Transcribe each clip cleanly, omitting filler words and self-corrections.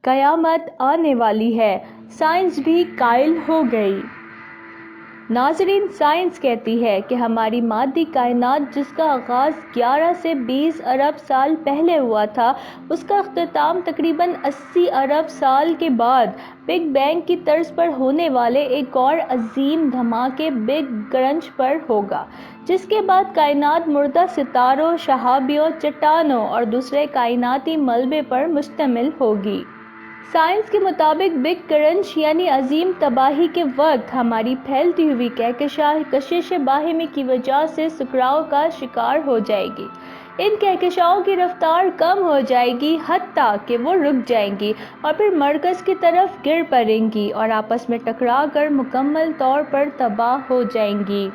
قیامت آنے والی ہے، سائنس بھی قائل ہو گئی۔ ناظرین، سائنس کہتی ہے کہ ہماری مادی کائنات جس کا آغاز 11 سے 20 ارب سال پہلے ہوا تھا، اس کا اختتام تقریباً 80 ارب سال کے بعد بگ بینگ کی طرز پر ہونے والے ایک اور عظیم دھماکے بگ کرنچ پر ہوگا، جس کے بعد کائنات مردہ ستاروں، شہابیوں، چٹانوں اور دوسرے کائناتی ملبے پر مشتمل ہوگی۔ سائنس کے مطابق بگ کرنچ یعنی عظیم تباہی کے وقت ہماری پھیلتی ہوئی کہکشاں کشش باہمی کی وجہ سے ٹکراؤ کا شکار ہو جائے گی۔ ان کہکشاؤں کی رفتار کم ہو جائے گی، حتیٰ کہ وہ رک جائیں گی اور پھر مرکز کی طرف گر پڑیں گی اور آپس میں ٹکرا کر مکمل طور پر تباہ ہو جائیں گی۔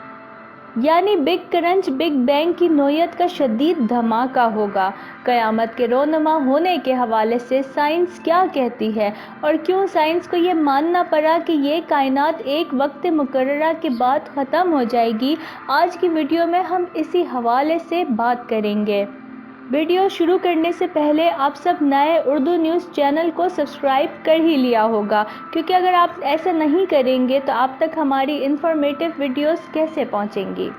یعنی بگ کرنچ بگ بینگ کی نوعیت کا شدید دھماکہ ہوگا۔ قیامت کے رونما ہونے کے حوالے سے سائنس کیا کہتی ہے اور کیوں سائنس کو یہ ماننا پڑا کہ یہ کائنات ایک وقت مقررہ کے بعد ختم ہو جائے گی، آج کی ویڈیو میں ہم اسی حوالے سے بات کریں گے۔ ویڈیو شروع کرنے سے پہلے آپ سب نئے اردو نیوز چینل کو سبسکرائب کر ہی لیا ہوگا، کیونکہ اگر آپ ایسا نہیں کریں گے تو آپ تک ہماری انفارمیٹیو ویڈیوز کیسے پہنچیں گی۔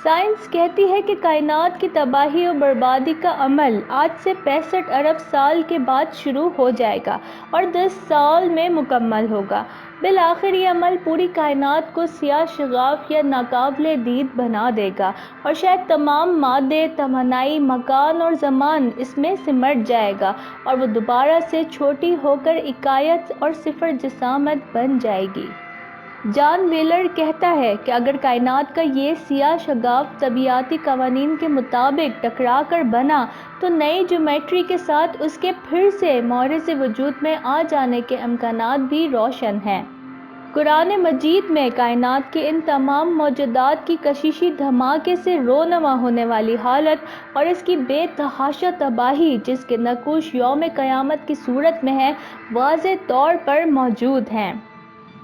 سائنس کہتی ہے کہ کائنات کی تباہی و بربادی کا عمل آج سے 65 ارب سال کے بعد شروع ہو جائے گا اور 10 سال میں مکمل ہوگا۔ بالآخر یہ عمل پوری کائنات کو سیاہ شگاف یا ناقابل دید بنا دے گا اور شاید تمام مادے، توانائی، مکان اور زمان اس میں سمٹ جائے گا اور وہ دوبارہ سے چھوٹی ہو کر اکائیت اور صفر جسامت بن جائے گی۔ جان ویلر کہتا ہے کہ اگر کائنات کا یہ سیاہ شگاف طبیعیاتی قوانین کے مطابق ٹکرا کر بنا تو نئی جیومیٹری کے ساتھ اس کے پھر سے معرض وجود میں آ جانے کے امکانات بھی روشن ہیں۔ قرآن مجید میں کائنات کے ان تمام موجودات کی کششی دھماکے سے رونما ہونے والی حالت اور اس کی بے تحاشا تباہی، جس کے نقوش یوم قیامت کی صورت میں ہیں، واضح طور پر موجود ہیں۔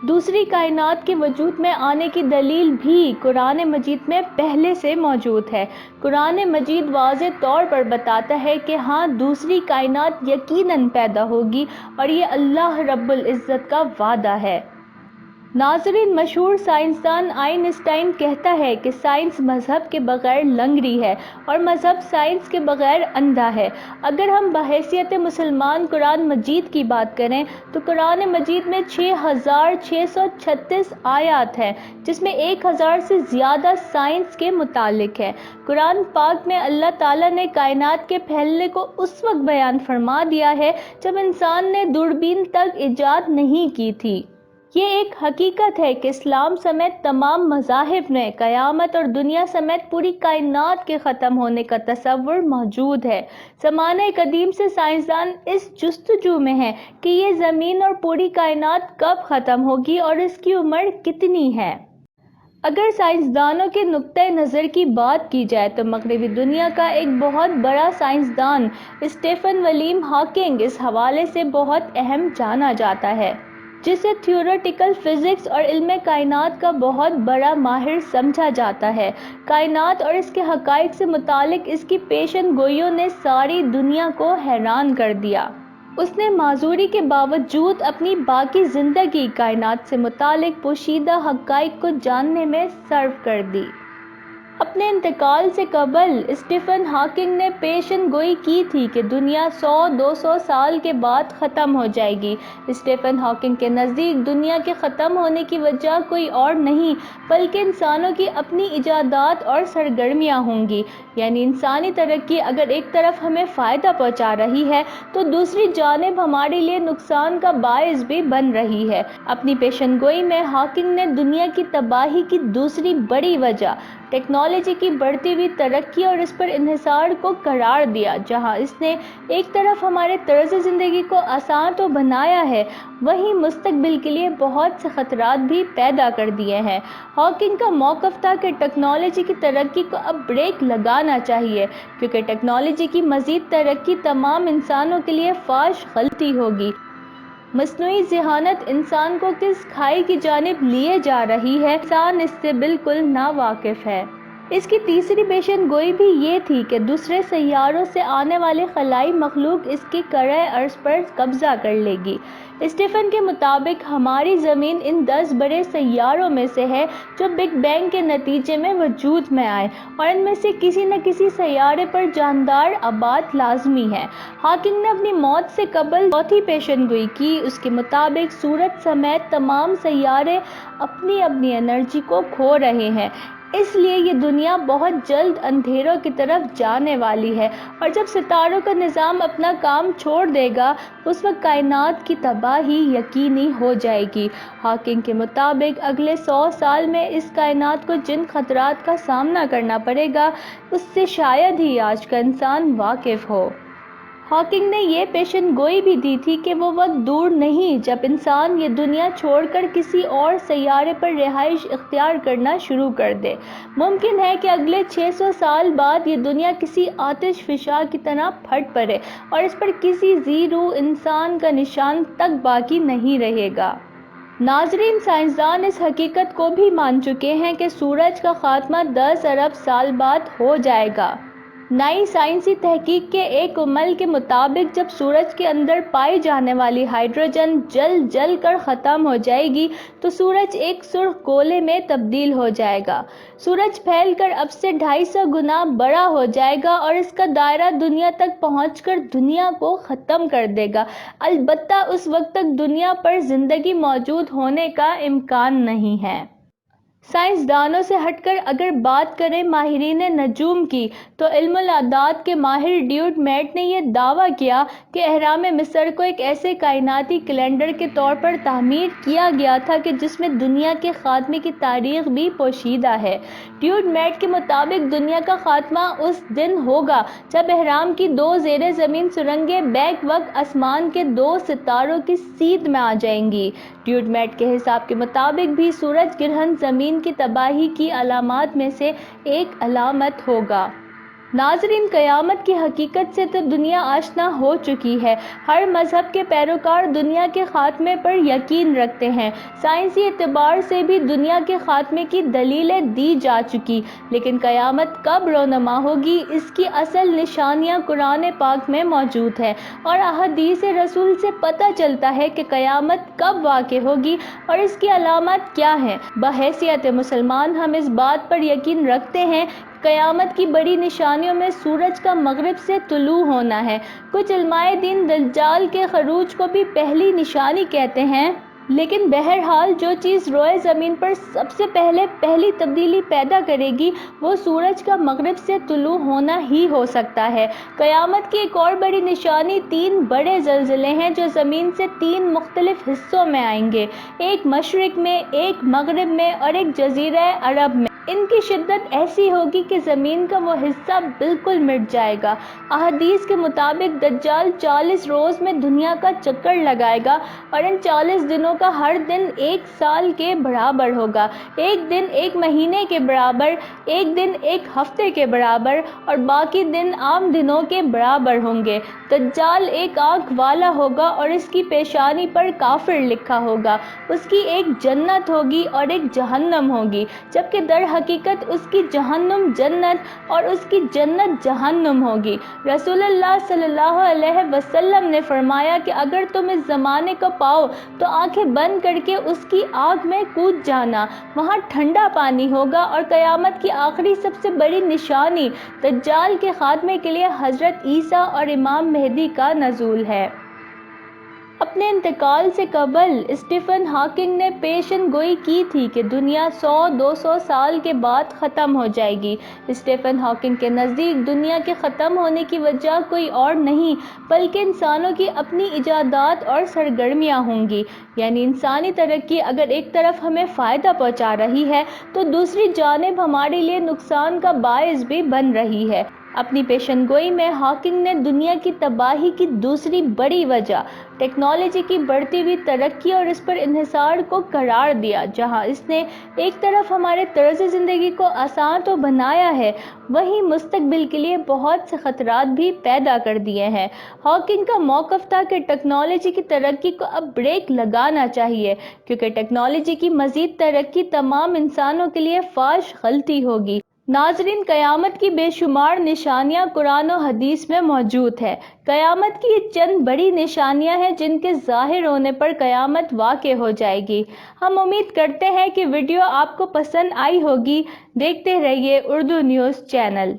دوسری کائنات کے وجود میں آنے کی دلیل بھی قرآن مجید میں پہلے سے موجود ہے۔ قرآن مجید واضح طور پر بتاتا ہے کہ ہاں، دوسری کائنات یقیناً پیدا ہوگی اور یہ اللہ رب العزت کا وعدہ ہے۔ ناظرین، مشہور سائنسدان آئن اسٹائن کہتا ہے کہ سائنس مذہب کے بغیر لنگڑی ہے اور مذہب سائنس کے بغیر اندھا ہے۔ اگر ہم بحیثیت مسلمان قرآن مجید کی بات کریں تو قرآن مجید میں 6636 آیات ہیں، جس میں 1000 سے زیادہ سائنس کے متعلق ہے۔ قرآن پاک میں اللہ تعالیٰ نے کائنات کے پھیلنے کو اس وقت بیان فرما دیا ہے جب انسان نے دوربین تک ایجاد نہیں کی تھی۔ یہ ایک حقیقت ہے کہ اسلام سمیت تمام مذاہب میں قیامت اور دنیا سمیت پوری کائنات کے ختم ہونے کا تصور موجود ہے۔ زمانہ قدیم سے سائنسدان اس جستجو میں ہیں کہ یہ زمین اور پوری کائنات کب ختم ہوگی اور اس کی عمر کتنی ہے۔ اگر سائنسدانوں کے نقطۂ نظر کی بات کی جائے تو مغربی دنیا کا ایک بہت بڑا سائنسدان اسٹیفن ولیم ہاکنگ اس حوالے سے بہت اہم جانا جاتا ہے، جسے تھیوریٹیکل فزکس اور علم کائنات کا بہت بڑا ماہر سمجھا جاتا ہے۔ کائنات اور اس کے حقائق سے متعلق اس کی پیشن گوئیوں نے ساری دنیا کو حیران کر دیا۔ اس نے معذوری کے باوجود اپنی باقی زندگی کائنات سے متعلق پوشیدہ حقائق کو جاننے میں صرف کر دی۔ اپنے انتقال سے قبل اسٹیفن ہاکنگ نے پیشن گوئی کی تھی کہ دنیا 100-200 سال کے بعد ختم ہو جائے گی۔ اسٹیفن ہاکنگ کے نزدیک دنیا کے ختم ہونے کی وجہ کوئی اور نہیں بلکہ انسانوں کی اپنی ایجادات اور سرگرمیاں ہوں گی۔ یعنی انسانی ترقی اگر ایک طرف ہمیں فائدہ پہنچا رہی ہے تو دوسری جانب ہمارے لیے نقصان کا باعث بھی بن رہی ہے۔ اپنی پیشن گوئی میں ہاکنگ نے دنیا کی تباہی کی دوسری بڑی وجہ ٹیکنالوجی کی بڑھتی ہوئی ترقی اور اس پر انحصار کو قرار دیا۔ جہاں اس نے ایک طرف ہمارے طرز زندگی کو آسان تو بنایا ہے، وہیں مستقبل کے لیے بہت سے خطرات بھی پیدا کر دیے ہیں۔ ہاکنگ کا موقف تھا کہ ٹیکنالوجی کی ترقی کو اب بریک لگانا چاہیے، کیونکہ ٹیکنالوجی کی مزید ترقی تمام انسانوں کے لیے فاش غلطی ہوگی۔ مصنوعی ذہانت انسان کو کس کھائی کی جانب لیے جا رہی ہے، انسان اس سے بالکل ناواقف ہے۔ اس کی تیسری پیشن گوئی بھی یہ تھی کہ دوسرے سیاروں سے آنے والے خلائی مخلوق اس کے کرۂ ارض پر قبضہ کر لے گی۔ اسٹیفن کے مطابق ہماری زمین ان 10 بڑے سیاروں میں سے ہے جو بگ بینگ کے نتیجے میں وجود میں آئے، اور ان میں سے کسی نہ کسی سیارے پر جاندار آباد لازمی ہے۔ ہاکنگ نے اپنی موت سے قبل چوتھی پیشن گوئی کی۔ اس کے مطابق سورج سمیت تمام سیارے اپنی اپنی انرجی کو کھو رہے ہیں، اس لیے یہ دنیا بہت جلد اندھیروں کی طرف جانے والی ہے، اور جب ستاروں کا نظام اپنا کام چھوڑ دے گا اس وقت کائنات کی تباہی یقینی ہو جائے گی۔ ہاکنگ کے مطابق اگلے 100 سال میں اس کائنات کو جن خطرات کا سامنا کرنا پڑے گا اس سے شاید ہی آج کا انسان واقف ہو۔ ہاکنگ نے یہ پیشن گوئی بھی دی تھی کہ وہ وقت دور نہیں جب انسان یہ دنیا چھوڑ کر کسی اور سیارے پر رہائش اختیار کرنا شروع کر دے۔ ممکن ہے کہ اگلے 600 سال بعد یہ دنیا کسی آتش فشاں کی طرح پھٹ پڑے اور اس پر کسی ذی روح انسان کا نشان تک باقی نہیں رہے گا۔ ناظرین، سائنسدان اس حقیقت کو بھی مان چکے ہیں کہ سورج کا خاتمہ 10 ارب سال بعد ہو جائے گا۔ نئی سائنسی تحقیق کے ایک عمل کے مطابق جب سورج کے اندر پائی جانے والی ہائیڈروجن جل کر ختم ہو جائے گی تو سورج ایک سرخ گولے میں تبدیل ہو جائے گا۔ سورج پھیل کر اب سے 250 گنا بڑا ہو جائے گا اور اس کا دائرہ دنیا تک پہنچ کر دنیا کو ختم کر دے گا۔ البتہ اس وقت تک دنیا پر زندگی موجود ہونے کا امکان نہیں ہے۔ سائنسدانوں سے ہٹ کر اگر بات کریں ماہرین نجوم کی تو علم الاعداد کے ماہر ڈیوڈ میٹ نے یہ دعویٰ کیا کہ اہرام مصر کو ایک ایسے کائناتی کیلنڈر کے طور پر تعمیر کیا گیا تھا کہ جس میں دنیا کے خاتمے کی تاریخ بھی پوشیدہ ہے۔ ڈیوڈ میٹ کے مطابق دنیا کا خاتمہ اس دن ہوگا جب اہرام کی 2 زیر زمین سرنگیں بیک وقت آسمان کے 2 ستاروں کی سیدھ میں آ جائیں گی۔ ڈیوڈ میٹ کے حساب کے مطابق بھی سورج گرہن زمین کی تباہی کی علامات میں سے ایک علامت ہوگا۔ ناظرین، قیامت کی حقیقت سے تو دنیا آشنا ہو چکی ہے۔ ہر مذہب کے پیروکار دنیا کے خاتمے پر یقین رکھتے ہیں۔ سائنسی اعتبار سے بھی دنیا کے خاتمے کی دلیلیں دی جا چکی، لیکن قیامت کب رونما ہوگی اس کی اصل نشانیاں قرآن پاک میں موجود ہیں، اور احادیث رسول سے پتہ چلتا ہے کہ قیامت کب واقع ہوگی اور اس کی علامات کیا ہیں۔ بحیثیت مسلمان ہم اس بات پر یقین رکھتے ہیں قیامت کی بڑی نشانیوں میں سورج کا مغرب سے طلوع ہونا ہے۔ کچھ علماء دین دجال کے خروج کو بھی پہلی نشانی کہتے ہیں، لیکن بہرحال جو چیز روئے زمین پر سب سے پہلی تبدیلی پیدا کرے گی وہ سورج کا مغرب سے طلوع ہونا ہی ہو سکتا ہے۔ قیامت کی ایک اور بڑی نشانی 3 بڑے زلزلے ہیں جو زمین سے 3 مختلف حصوں میں آئیں گے، ایک مشرق میں، ایک مغرب میں اور ایک جزیرہ عرب میں۔ ان کی شدت ایسی ہوگی کہ زمین کا وہ حصہ بالکل مٹ جائے گا۔ احادیث کے مطابق دجال 40 روز میں دنیا کا چکر لگائے گا اور ان 40 دنوں کا ہر دن 1 سال کے برابر ہوگا، ایک دن 1 مہینے کے برابر، ایک دن 1 ہفتے کے برابر اور باقی دن عام دنوں کے برابر ہوں گے۔ دجال ایک آنکھ والا ہوگا اور اس کی پیشانی پر کافر لکھا ہوگا، اس کی ایک جنت ہوگی اور ایک جہنم ہوگی، جبکہ در حقیقت اس کی جہنم جنت اور اس کی جنت جہنم ہوگی۔ رسول اللہ صلی اللہ علیہ وسلم نے فرمایا کہ اگر تم اس زمانے کو پاؤ تو آنکھیں بند کر کے اس کی آگ میں کود جانا، وہاں ٹھنڈا پانی ہوگا۔ اور قیامت کی آخری سب سے بڑی نشانی دجال کے خاتمے کے لیے حضرت عیسیٰ اور امام مہدی کا نزول ہے۔ اپنے انتقال سے قبل اسٹیفن ہاکنگ نے پیشن گوئی کی تھی کہ دنیا 100-200 سال کے بعد ختم ہو جائے گی۔ اسٹیفن ہاکنگ کے نزدیک دنیا کے ختم ہونے کی وجہ کوئی اور نہیں بلکہ انسانوں کی اپنی ایجادات اور سرگرمیاں ہوں گی، یعنی انسانی ترقی اگر ایک طرف ہمیں فائدہ پہنچا رہی ہے تو دوسری جانب ہمارے لیے نقصان کا باعث بھی بن رہی ہے۔ اپنی پیشن گوئی میں ہاکنگ نے دنیا کی تباہی کی دوسری بڑی وجہ ٹیکنالوجی کی بڑھتی ہوئی ترقی اور اس پر انحصار کو قرار دیا۔ جہاں اس نے ایک طرف ہمارے طرز زندگی کو آسان تو بنایا ہے، وہیں مستقبل کے لیے بہت سے خطرات بھی پیدا کر دیے ہیں۔ ہاکنگ کا موقف تھا کہ ٹیکنالوجی کی ترقی کو اب بریک لگانا چاہیے، کیونکہ ٹیکنالوجی کی مزید ترقی تمام انسانوں کے لیے فاش غلطی ہوگی۔ ناظرین، قیامت کی بے شمار نشانیاں قرآن و حدیث میں موجود ہے۔ قیامت کی یہ چند بڑی نشانیاں ہیں جن کے ظاہر ہونے پر قیامت واقع ہو جائے گی۔ ہم امید کرتے ہیں کہ ویڈیو آپ کو پسند آئی ہوگی۔ دیکھتے رہیے اردو نیوز چینل۔